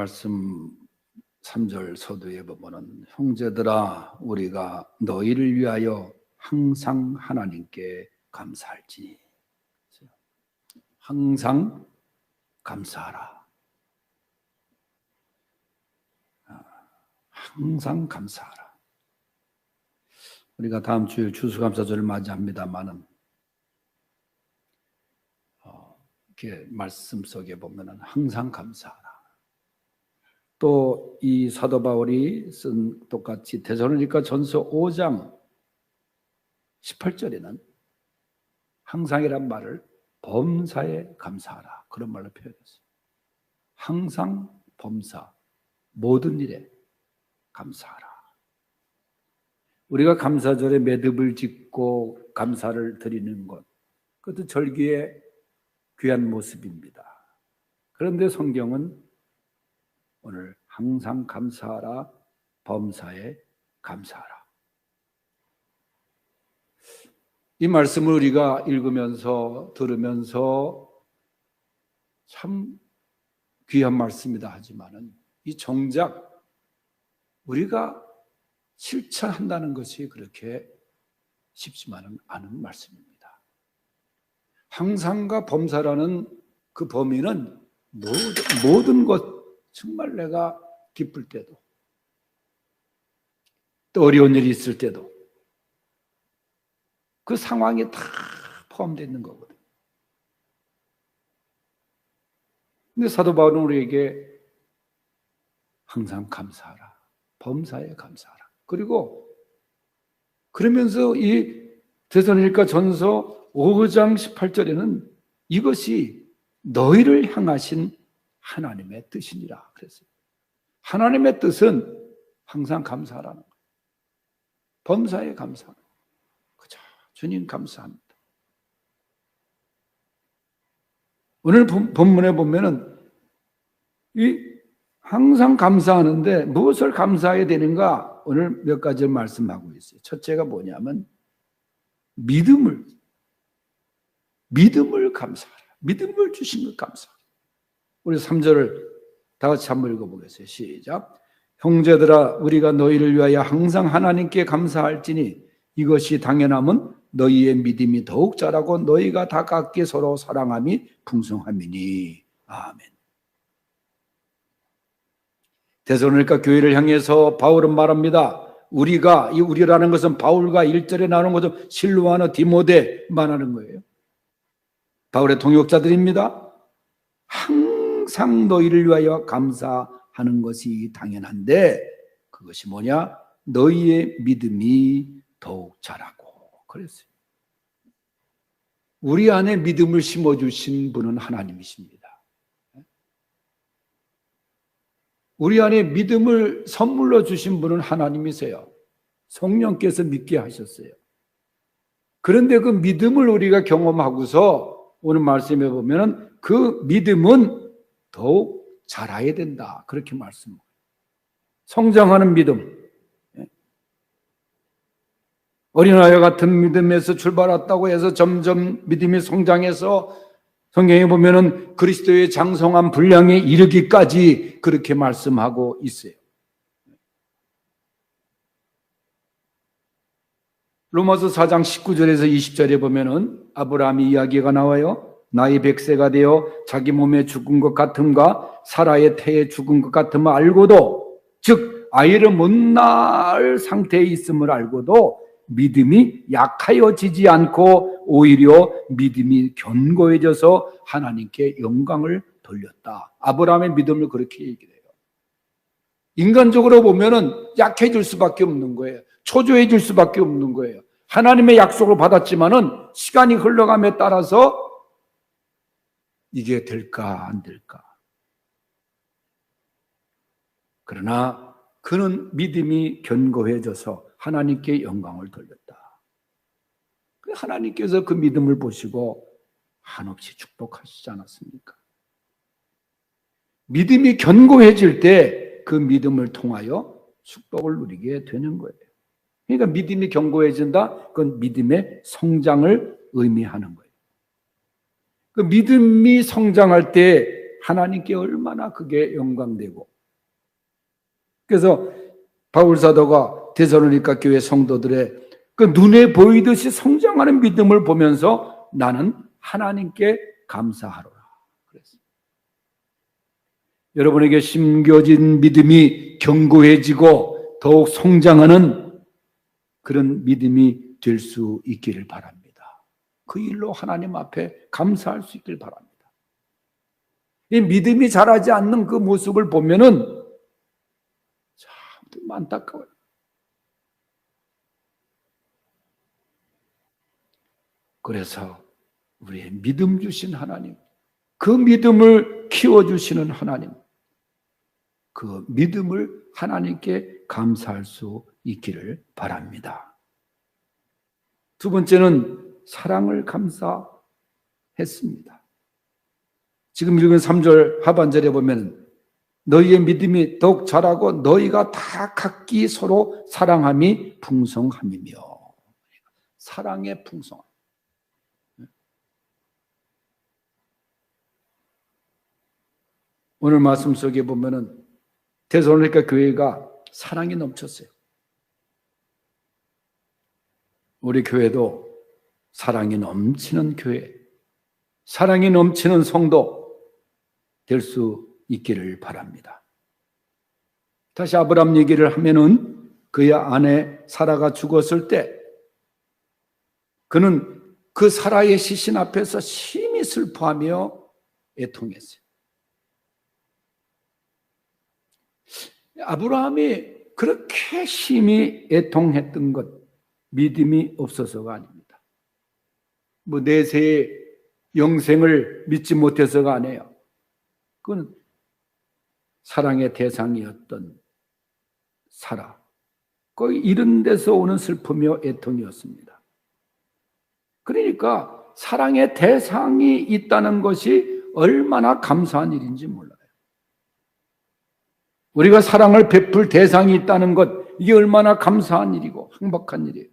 말씀 3절 서두에 보면은 형제들아 우리가 너희를 위하여 항상 하나님께 감사할지니 항상 감사하라. 항상 감사하라. 우리가 다음 주일 추수감사절을 맞이합니다만은 이렇게 말씀 속에 보면은 항상 감사하라. 또 이 사도 바울이 쓴 똑같이 데살로니가 전서 5장 18절에는 항상이란 말을 범사에 감사하라 그런 말로 표현했어요. 항상 범사, 모든 일에 감사하라. 우리가 감사절에 매듭을 짓고 감사를 드리는 것, 그것도 절기의 귀한 모습입니다. 그런데 성경은 오늘 항상 감사하라, 범사에 감사하라. 이 말씀을 우리가 읽으면서 들으면서 참 귀한 말씀이다 하지만은 이 정작 우리가 실천한다는 것이 그렇게 쉽지만은 않은 말씀입니다. 항상과 범사라는 그 범위는 모든 것, 정말 내가 기쁠 때도 또 어려운 일이 있을 때도 그 상황이 다 포함되어 있는 거거든요. 근데 사도 바울은 우리에게 항상 감사하라, 범사에 감사하라. 그리고 그러면서 이 데살로니가 전서 5장 18절에는 이것이 너희를 향하신 하나님의 뜻이니라 그랬어요. 하나님의 뜻은 항상 감사하라는 거예요. 범사에 감사하는 거예요. 그죠? 주님 감사합니다. 오늘 본문에 보면은 이 항상 감사하는데 무엇을 감사해야 되는가? 오늘 몇 가지를 말씀하고 있어요. 첫째가 뭐냐면 믿음을 감사하라. 믿음을 주신 것 감사하라. 우리 3절을 다 같이 한번 읽어보겠어요. 시작. 형제들아 우리가 너희를 위하여 항상 하나님께 감사할지니 이것이 당연함은 너희의 믿음이 더욱 자라고 너희가 다 각기 서로 사랑함이 풍성함이니. 아멘. 데살로니가 교회를 향해서 바울은 말합니다. 우리가, 이 우리라는 것은 바울과 1절에 나오는 것은 실로아나 디모데 말하는 거예요. 바울의 동역자들입니다. 항상 너희를 위하여 감사하는 것이 당연한데 그것이 뭐냐? 너희의 믿음이 더욱 자라고 그랬어요. 우리 안에 믿음을 심어주신 분은 하나님이십니다. 우리 안에 믿음을 선물로 주신 분은 하나님이세요. 성령께서 믿게 하셨어요. 그런데 그 믿음을 우리가 경험하고서 오늘 말씀해 보면 그 믿음은 더욱 자라야 된다. 그렇게 말씀합니다. 성장하는 믿음. 어린아이 같은 믿음에서 출발했다고 해서 점점 믿음이 성장해서 성경에 보면은 그리스도의 장성한 분량에 이르기까지 그렇게 말씀하고 있어요. 로마서 4장 19절에서 20절에 보면은 아브라함의 이야기가 나와요. 나이 100세가 되어 자기 몸에 죽은 것 같음과 사라의 태에 죽은 것 같음을 알고도, 즉 아이를 못 낳을 상태에 있음을 알고도 믿음이 약하여지지 않고 오히려 믿음이 견고해져서 하나님께 영광을 돌렸다. 아브라함의 믿음을 그렇게 얘기해요. 인간적으로 보면은 약해질 수밖에 없는 거예요. 초조해질 수밖에 없는 거예요. 하나님의 약속을 받았지만은 시간이 흘러감에 따라서 이게 될까 안 될까. 그러나 그는 믿음이 견고해져서 하나님께 영광을 돌렸다. 하나님께서 그 믿음을 보시고 한없이 축복하시지 않았습니까? 믿음이 견고해질 때 그 믿음을 통하여 축복을 누리게 되는 거예요. 그러니까 믿음이 견고해진다? 그건 믿음의 성장을 의미하는 거예요. 그 믿음이 성장할 때 하나님께 얼마나 그게 영광되고 그래서 바울 사도가 데살로니가 교회 성도들의 그 눈에 보이듯이 성장하는 믿음을 보면서 나는 하나님께 감사하노라 그랬어요. 여러분에게 심겨진 믿음이 견고해지고 더욱 성장하는 그런 믿음이 될 수 있기를 바랍니다. 그 일로 하나님 앞에 감사할 수 있기를 바랍니다. 이 믿음이 자라지 않는 그 모습을 보면은 참 안타까워요. 그래서 우리의 믿음 주신 하나님, 그 믿음을 키워주시는 하나님, 그 믿음을 하나님께 감사할 수 있기를 바랍니다. 두 번째는 사랑을 감사했습니다. 지금 읽은 3절 하반절에 보면 너희의 믿음이 더욱 자라고 너희가 다 각기 서로 사랑함이 풍성함이며, 사랑의 풍성함. 오늘 말씀 속에 보면은 데살로니가 교회가 사랑이 넘쳤어요. 우리 교회도 사랑이 넘치는 교회, 사랑이 넘치는 성도 될 수 있기를 바랍니다. 다시 아브라함 얘기를 하면은 그의 아내 사라가 죽었을 때 그는 그 사라의 시신 앞에서 심히 슬퍼하며 애통했어요. 아브라함이 그렇게 심히 애통했던 것, 믿음이 없어서가 아닙니다. 뭐 내세의 영생을 믿지 못해서가 아니에요. 그건 사랑의 대상이었던 사라, 거기 이런 데서 오는 슬픔이요 애통이었습니다. 그러니까 사랑의 대상이 있다는 것이 얼마나 감사한 일인지 몰라요. 우리가 사랑을 베풀 대상이 있다는 것, 이게 얼마나 감사한 일이고 행복한 일이에요.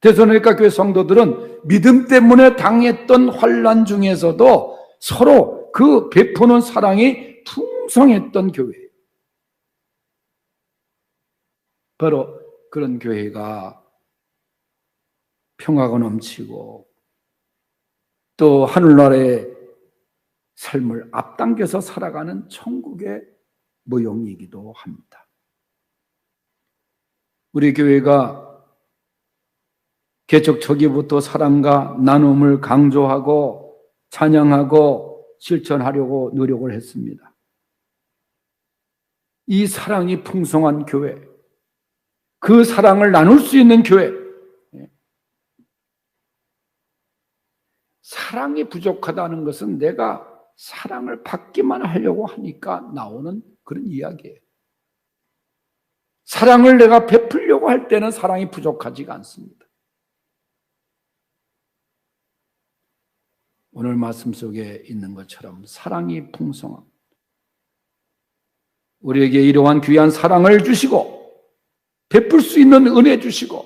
데살로니가 교회 성도들은 믿음 때문에 당했던 환난 중에서도 서로 그 베푸는 사랑이 풍성했던 교회예요. 바로 그런 교회가 평화가 넘치고 또 하늘나라의 삶을 앞당겨서 살아가는 천국의 모형이기도 합니다. 우리 교회가 개척 초기부터 사랑과 나눔을 강조하고 찬양하고 실천하려고 노력을 했습니다. 이 사랑이 풍성한 교회, 그 사랑을 나눌 수 있는 교회, 사랑이 부족하다는 것은 내가 사랑을 받기만 하려고 하니까 나오는 그런 이야기예요. 사랑을 내가 베풀려고 할 때는 사랑이 부족하지가 않습니다. 오늘 말씀 속에 있는 것처럼 사랑이 풍성함, 우리에게 이러한 귀한 사랑을 주시고 베풀 수 있는 은혜 주시고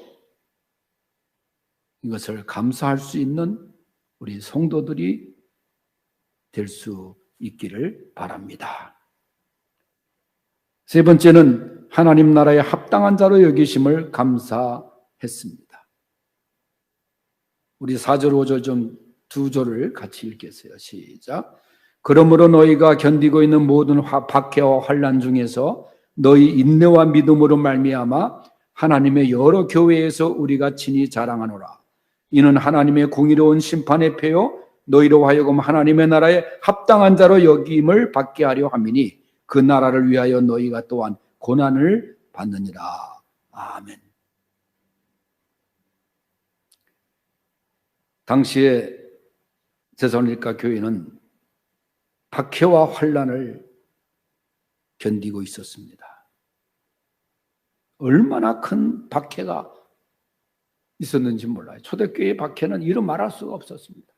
이것을 감사할 수 있는 우리 성도들이 될 수 있기를 바랍니다. 세 번째는 하나님 나라에 합당한 자로 여기심을 감사했습니다. 우리 4절 5절 좀 두 절을 같이 읽겠어요. 시작. 그러므로 너희가 견디고 있는 모든 박해와 환난 중에서 너희 인내와 믿음으로 말미암아 하나님의 여러 교회에서 우리가 친히 자랑하노라. 이는 하나님의 공의로운 심판의 패요 너희로 하여금 하나님의 나라에 합당한 자로 여김을 받게 하려 함이니 그 나라를 위하여 너희가 또한 고난을 받느니라. 아멘. 당시에 데살로니가 교회는 박해와 환난을 견디고 있었습니다. 얼마나 큰 박해가 있었는지 몰라요. 초대교회의 박해는 이루 말할 수가 없었습니다.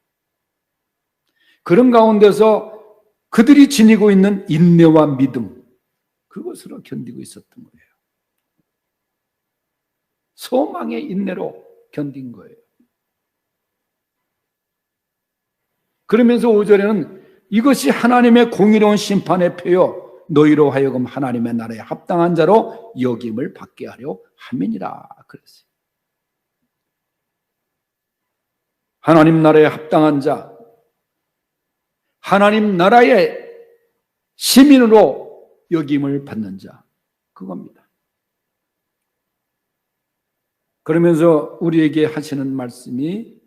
그런 가운데서 그들이 지니고 있는 인내와 믿음, 그것으로 견디고 있었던 거예요. 소망의 인내로 견딘 거예요. 그러면서 5절에는 이것이 하나님의 공의로운 심판의 표요 너희로 하여금 하나님의 나라에 합당한 자로 여김을 받게 하려 함이니라 그랬어요. 하나님 나라에 합당한 자, 하나님 나라의 시민으로 여김을 받는 자, 그겁니다. 그러면서 우리에게 하시는 말씀이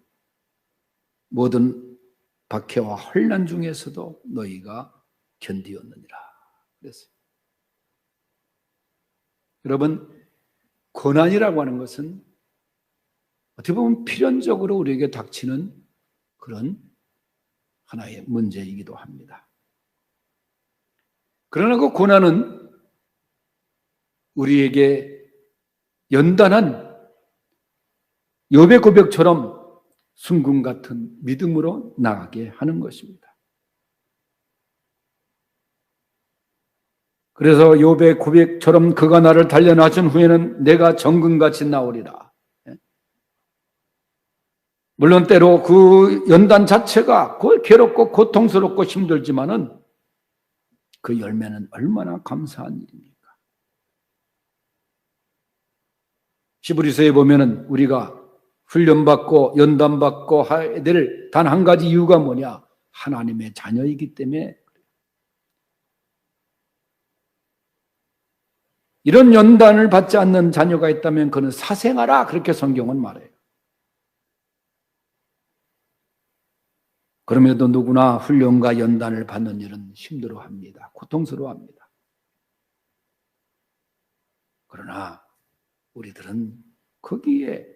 모든 박해와 혼란 중에서도 너희가 견디었느니라 그랬어요. 여러분, 고난이라고 하는 것은 어떻게 보면 필연적으로 우리에게 닥치는 그런 하나의 문제이기도 합니다. 그러나 그 고난은 우리에게 연단한 욥의 고백처럼 순금 같은 믿음으로 나가게 하는 것입니다. 그래서 욥의 고백처럼 그가 나를 단련하신 후에는 내가 정금같이 나오리라. 물론 때로 그 연단 자체가 괴롭고 고통스럽고 힘들지만은 그 열매는 얼마나 감사한 일입니까? 히브리서에 보면은 우리가 훈련받고 연단받고 해야 될 단 한 가지 이유가 뭐냐? 하나님의 자녀이기 때문에. 이런 연단을 받지 않는 자녀가 있다면 그는 사생아라, 그렇게 성경은 말해요. 그럼에도 누구나 훈련과 연단을 받는 일은 힘들어합니다. 고통스러워합니다. 그러나 우리들은 거기에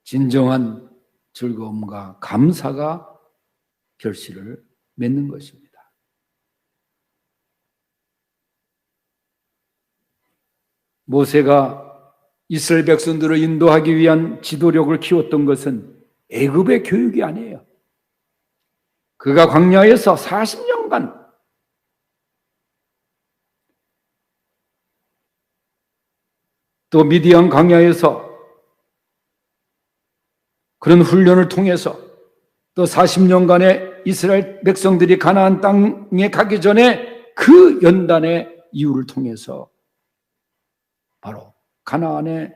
진정한 즐거움과 감사가 결실을 맺는 것입니다. 모세가 이스라엘 백성들을 인도하기 위한 지도력을 키웠던 것은 애굽의 교육이 아니에요. 그가 광야에서 40년간 또 미디안 광야에서 그런 훈련을 통해서 또 40년간의 이스라엘 백성들이 가나안 땅에 가기 전에 그 연단의 이유를 통해서 바로 가나안의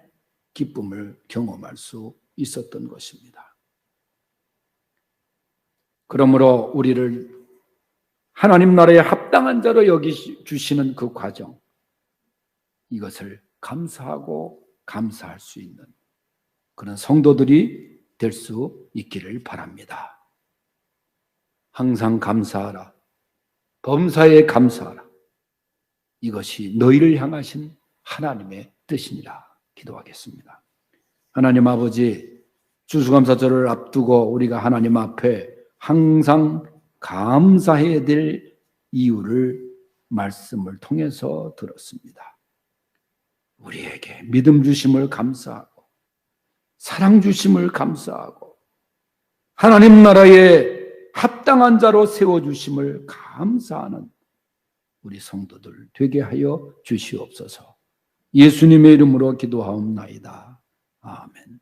기쁨을 경험할 수 있었던 것입니다. 그러므로 우리를 하나님 나라에 합당한 자로 여기주시는 그 과정, 이것을 감사하고 감사할 수 있는 그런 성도들이 될 수 있기를 바랍니다. 항상 감사하라. 범사에 감사하라. 이것이 너희를 향하신 하나님의 뜻이니라. 기도하겠습니다. 하나님 아버지, 추수감사절을 앞두고 우리가 하나님 앞에 항상 감사해야 될 이유를 말씀을 통해서 들었습니다. 우리에게 믿음 주심을 감사하고 사랑 주심을 감사하고 하나님 나라에 합당한 자로 세워주심을 감사하는 우리 성도들 되게 하여 주시옵소서. 예수님의 이름으로 기도하옵나이다. 아멘.